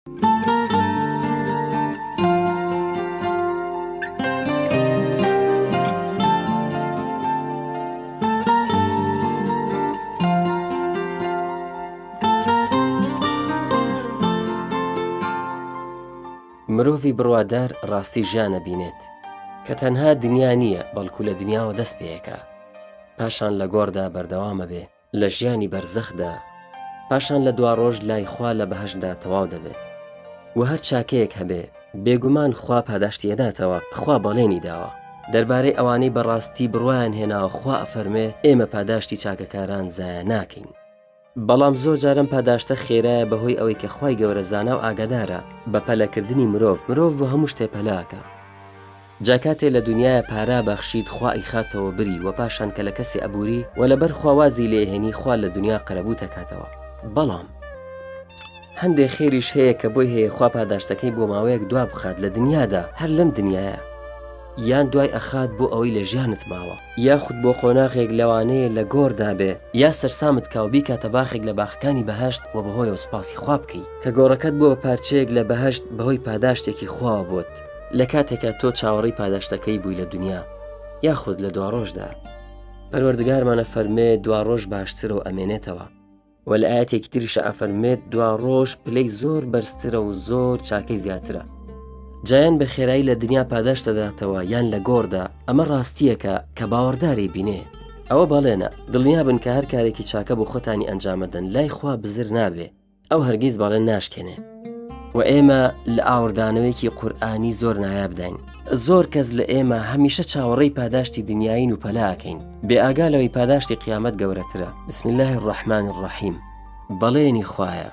مرۆڤی بڕوادار ڕاستی ژیانە بینێت کە تەنها دنیا نییە بەڵکو لە دنیاوە دەست پێیەکە، پاشان لە گۆڕدا بەردەوامە بێ لە ژیانی بەرزەخدا، پاشان لە دوا ڕۆژ لای خوا لە بەهەشتدا تەواو دەبێت. و هەر چاکەیەک هەبێ بێگومان خوا پاداشتی ئەداتەوە، خوا بەڵێنی داوە دەربارەی ئەوانەی بەڕاستی بڕوایان هێناوە. خوا ئەفەرمێ ئێمە پاداشتی چاکەکاران زایە ناکەین. بەڵام زۆر جارم پاداشتە خێرایە بەهۆی ئەوەی کە خوای گەورە زانا و ئاگادارە بە پەلەکردنی مرۆڤ بۆ هەموو شتێ پەلاکە. جاکاتێ لە دنیاە پارا بەخشید خوا ئیخاتەوە بری و پاشان کە لە کەسی ئەبووری و لەبەر خواوازی لێهێنی خوا لە دنیا قەرەبوو دەکاتەوە. بەڵام هەندێک خێریش هەیە کە بۆی هەیە خوا پاداشتەکەی بۆ ماوەیەک دوا بخات لە دنیادا، هەر لەم دنیاە، یان دوای ئەخات بۆ ئەوەی لە ژیانت ماوە، یاخود بۆ قۆناغێک لەوانەیە لە گۆڕدا بێ، یا سەرسامت کاوبی کاتە باخێک لە باخەکانی بەهەشت و بەهۆیەوە سوپاسی خوا بکەی کە گۆڕەکەت بۆ بە پارچەیەک لە بەهەشت بەهۆی پاداشتێکی خواوە بۆت لە کاتێکە تۆ چاوەڕی پاداشتەکەی بووی لە دنیا یاخود لە دوا ڕۆژدا. پەروەردگارمانە فەرمێ دوا ڕۆژ باشترە و ئەمێنێتەوە، و لە ئاەتێکی تریشە ئەفەرمێت دوا ڕۆژ پلەی زۆر بەرزترە و زۆر چاکەی زیاترە. جایان بە خێرایی لە دنیا پاداش دەداتەوە یان لە گۆڕدا، ئەمە ڕاستیەکە کە باوەڕداری بینێ. ئەوە بەڵێنە دڵنیا بن کە هەر کارێکی چاکە بۆ خۆتانی ئەنجامەدەن لای خوا بزر نابێ، ئەو هەرگیز باڵێن ناشکێنێ. و ئێمە لە ئاوردانەوەیکی قورئانی زۆر نایابداین. زۆر کەس لە ئێمە هەمیشە چاوەڕێی پاداشتی دنیاین و پەلاکەین بێ ئاگالەوەی پاداشتی قیامەت گەورەترە. بسم الله الرحمن الرحیم. بەڵێنی خوایە،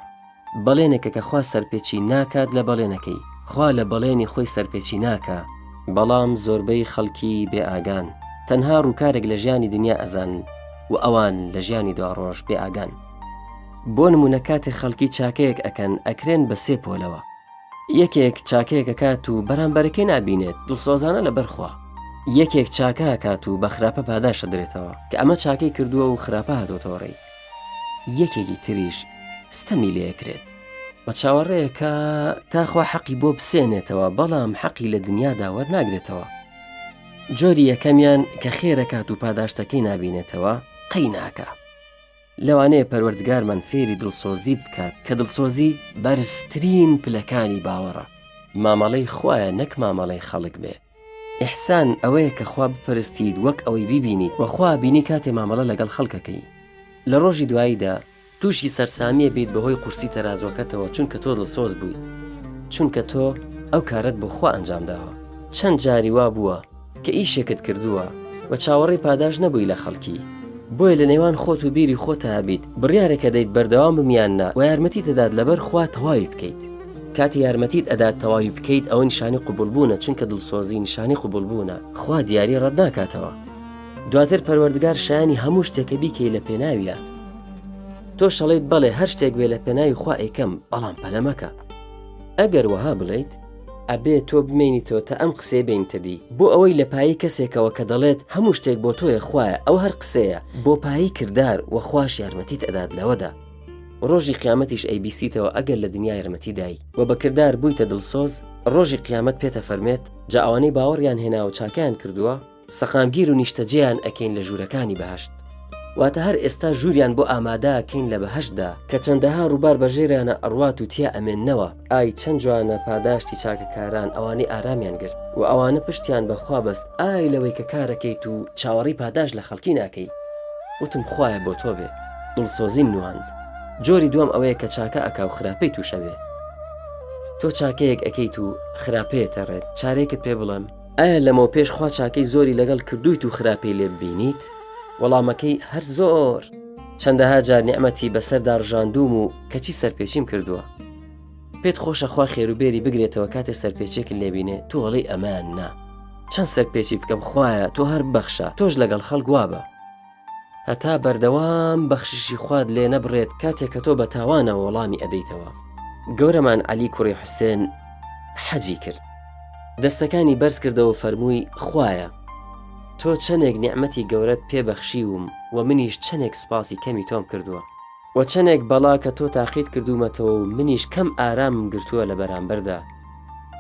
بەڵێنێکە کە خوا سەرپێچی ناکات لە بەڵێنەکەی، خوا لە بەڵێنی خۆی سەرپێچی ناکە، بەڵام زۆربەی خەڵکی بێ ئاگان تەنها ڕووکارێک لە ژیانی دنیا ئەزان و ئەوان لە ژیانی دوا ڕۆژ بێ ئاگان. بۆ نمونە کاتێک خەڵکی چاکەیەک ئەکەن ئەکرێن بە سێ پۆلەوە. یەکێک چاکەیەک ئەکات و بەرامبەرەکەی نابینێت، دڵسۆزانە لەبەرخوا. یەکێک چاکە ئەکات و بە خراپە پاداشە درێتەوە کە ئەمە چاکەی کردووە و خراپە هاتۆتەوە ڕێی. یەکێکی تریش ستەمی لێکرێت بە چاوەڕێیەکە تاخوا حەقی بۆ بسێنێتەوە، بەڵام حەقی لە دنیادا وەرناگرێتەوە. جۆری یەکەمیان کە خێرەکات و پاداشتەکەی نابینێتەوە قەی ناکە. لەوانەیە پەروەردگارمان فێری دڵسۆزیت بکات کە دڵسۆزی بەرزترین پلەکانی باوەڕە. مامەڵەی خوایە نەک مامەڵەی خەڵک بێ. ئیحسان ئەوەیە کە خوا بپەرستید وەک ئەوەی بیبینیت و خوا بینی کاتێ مامەڵە لەگەڵ خەڵکەکەی. لە ڕۆژی دواییدا تووشی سەرسامیە بیت بەهۆی قورسی تەرازۆکەتەوە، چونکە تۆ دڵسۆز بوویت، چونکە تۆ ئەو کارت بۆ خوا ئەنجام داوە. چەند جاری وا بووە کە ئیشێکت کردووە و چاوەڕێی پاداش نەبووی لە خەڵکی، بۆیە لە نێوان خۆت و بیری خۆتە هەبیت بڕیارێکە دەیت بەردەوام بمیاننا و یارمەتی دەدات لەبەر خوا تەواوی بکەیت. کاتی یارمەتیت ئەدات تەواوی بکەیت ئەوە نیشانی قبولبوونە، چونکە دڵسۆزی نیشانی قبولبوونە، خوا دیاری ڕەت ناکاتەوە. دواتر پەروەردگار شایانی هەموو شتێکە بیکەی لە پێناویە. تۆ شەڵێیت بەڵێ هەر شتێک بێ لە پێناوی خوا ئەیکەم، بەڵام پەلەمەکە. ئەگەر وەها بڵێیت ئەبێ تۆ بمێنیتەوە تا ئەم قسێ بینتە دی بۆ ئەوەی لە پایی کەسێکەوە کە دەڵێت هەموو شتێک بۆ تۆیە خوایە، ئەو هەر قسەیە بۆ پایی کردار و خوش یارمەتیت ئەدات لەوەدا. ڕۆژی قیامەتیش ئەیبیستیتەوە ئەگەر لە دنیا یارمەتی دایی و بە کردار بوویتە دڵسۆز، ڕۆژی قیامەت پێتە فەرمێت جا ئەوانەی باوەڕیان هێنا و چاکیان کردووە سەقامگیر و نیشتەجێیان ئەکەین لە ژوورەکانی بەهەشت. واتە هەر ئێستا ژووریان بۆ ئامادەکەین لە بەهەشتدا کە چەندەها ڕووبار بەژێرانە ئەڕوات و تیا ئەمێننەوە. ئای چەند جوانە پاداشتی چاکەکاران ئەوانەی ئارامیان گرت و ئەوانە پشتیان بەخوا بەست. ئای لەوەی کە کارەکەیت و چاوەڕی پاداش لە خەڵکی ناکەی. وتم خوایە بۆ تۆ بێ، دڵسۆزیم نواند. جۆری دووەم ئەوەیە کە چاکە ئەکا و خراپەی تووشەبێ. تۆ چاکەیەک ئەەکەیت و خراپەیەتە ڕێت، چارێکت پێ بڵێم ئایا لەمەوە پێش خوا چاکەی زۆری لەگەڵ کردویت و خراپەی لێ ببینیت؟ وەڵامەکەی هەر زۆر. چەندەها جار نیعمەتی بەسەردا ڕژاندوم و کەچی سەرپێچیم کردووە. پێت خۆشە خوا خێروبێری بگرێتەوە کاتێ سەرپێچێکی لێبینێ تۆ وەڵی ئەمان نا، چەند سەرپێچی بکەم خوایە تۆ هەر بەخشە، تۆش لەگەڵ خەڵک وابە هەتا بەردەوام بەخششی خواد لێ نەبڕێت کاتێک کە تۆ بە تاوانە وەڵامی ئەدەیتەوە. گەورەمان عەلی کوڕی حوسێن حەجی کرد، دەستەکانی بەرز کردەوە فەرمووی خوایە تۆ چەندێک نیعمەتی گەورەت پێبەخشیوم و منیش چەندێک سوپاسی کەمی تۆم کردووە. وە چەندێک بەڵا کە تۆ تاقیت کردومەتەوە و منیش کەم ئارامم گرتووە لە بەرامبەردا.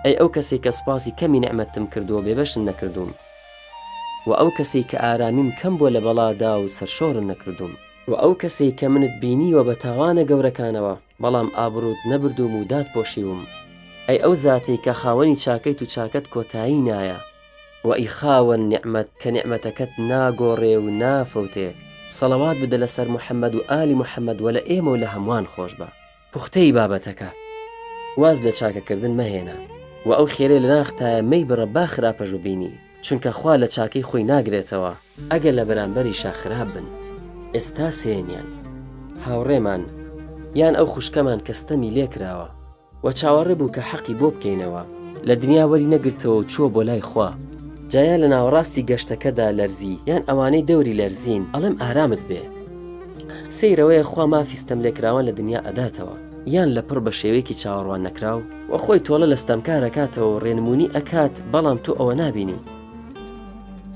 ئەی ئەو کەسێک کە سوپاسی کەمی نعمەتم کردووە بێبەشن نەکردوم، و ئەو کەسێک کە ئارامیم کەم بۆ لە بەڵادا و سەرشۆڕن نەکردوم، و ئەو کەسێک کە منت بینیوە بە تاوانە گەورەکانەوە بەڵام ئابڕوت نەبردوم و داد پۆشیوم. ئەی ئەو زاتەی کە خاوەنی چاکەیت و چاکەت کۆتایی نایە، و ئەی خاوەن نیعمەت کە نیعمەتەکەت ناگۆڕێ و نافەوتێ، سەڵەوات بدە لەسەر محەممەد و ئالی محەممەد وە لە ئێمە و لە هەمووان خۆش بە. پوختەی بابەتەکە واز لە چاکەکردن مەهێنا، و ئەو خێرێ لە ناختایە مەی بڕە با خراپەژ بینی، چونکە خوا لە چاکەی خۆی ناگرێتەوە ئەگەر لە بەرامبەری شاخراب بن. ئێستا سێمیان هاوڕێمان یان ئەو خوشکەمان کەستەمی لێکراوە و چاوەڕێ بوو کە حەقی بۆ بکەینەوە، لە دنیا وەری نەگرتەوە و چووە بۆ لای خوا. جایا لە ناوەڕاستی گەشتەکەدا لەرزی یان ئەوانەی دەوری لەرزین ئەڵێم ئارامت بێ. سەیرەوەیە خوا مافی ستەم لێکراوان لە دنیا ئەداتەوە، یان لە پڕ بە شێوەیەکی چاوەڕوان نەکراو و خۆی تۆڵە لە ستەمکارەکاتەوە و ڕێنمونی ئەکات بەڵام تۆ ئەوە نابینی،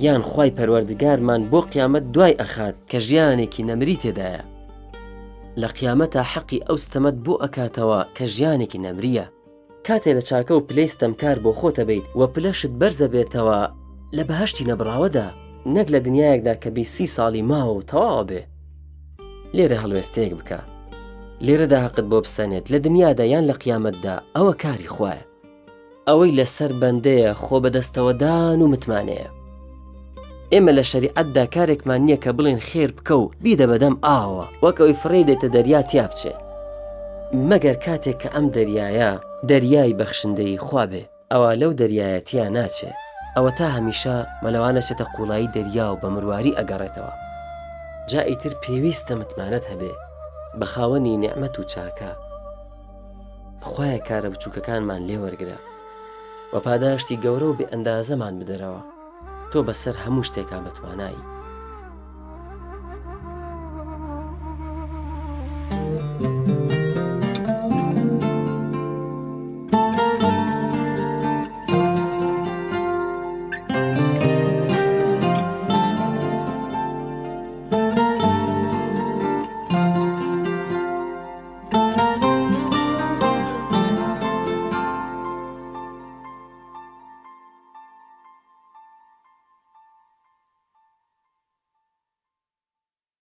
یان خوای پەروەردگارمان بۆ قیامەت دوای ئەخات کە ژیانێکی نەمری تێدایە. لە قیامەتە حەقی ئەو ستەمەت بۆ ئەکاتەوە کە ژیانێکی نەمریە. کاتێ لە چاکە و پلەی ستەمکار بۆ خۆتە بیت و پلەشت بەرزە بێتەوە لە بەهەشتی نەبراوەدا، نەک لە دنیایەکدا کە 20 ساڵی ماوە و تەواوە بێ. لێرە هەڵوێستەیەک بکە، لێرەدا حەقت بۆ بسەنێت لە دنیادا یان لە قیامەتدا ئەوە کاری خوایە. ئەوەی لەسەر بەندەیە خۆ بەدەستەوەدان و متمانەیە. ئێمە لە شەریعەتدا کارێکمان نییە کە بڵێن خێر بکە و بیدە بەدەم ئاوە وەکەوەی فڕێ دێتە دەریا تیا بچێ، مەگەر کاتێک کە ئەم دەریایە دەریای بەخشندەی خوا بێ، ئەوە لەو دەریایە تیا ناچێ، ئەوە تا هەمیشە مەلەوانە چێتە قوڵایی دەریا و بە مرواری ئەگەڕێتەوە. جا ئیتر پێویستە متمانەت هەبێ بە خاوەنی نیعمەت و چاکە. خوایە کارە بچووکەکانمان لێ وەرگرە و پاداشتی گەورە و بێ ئەندازەمان بدەرەوە، تۆ بەسەر هەموو شتێکا بەتوانایی.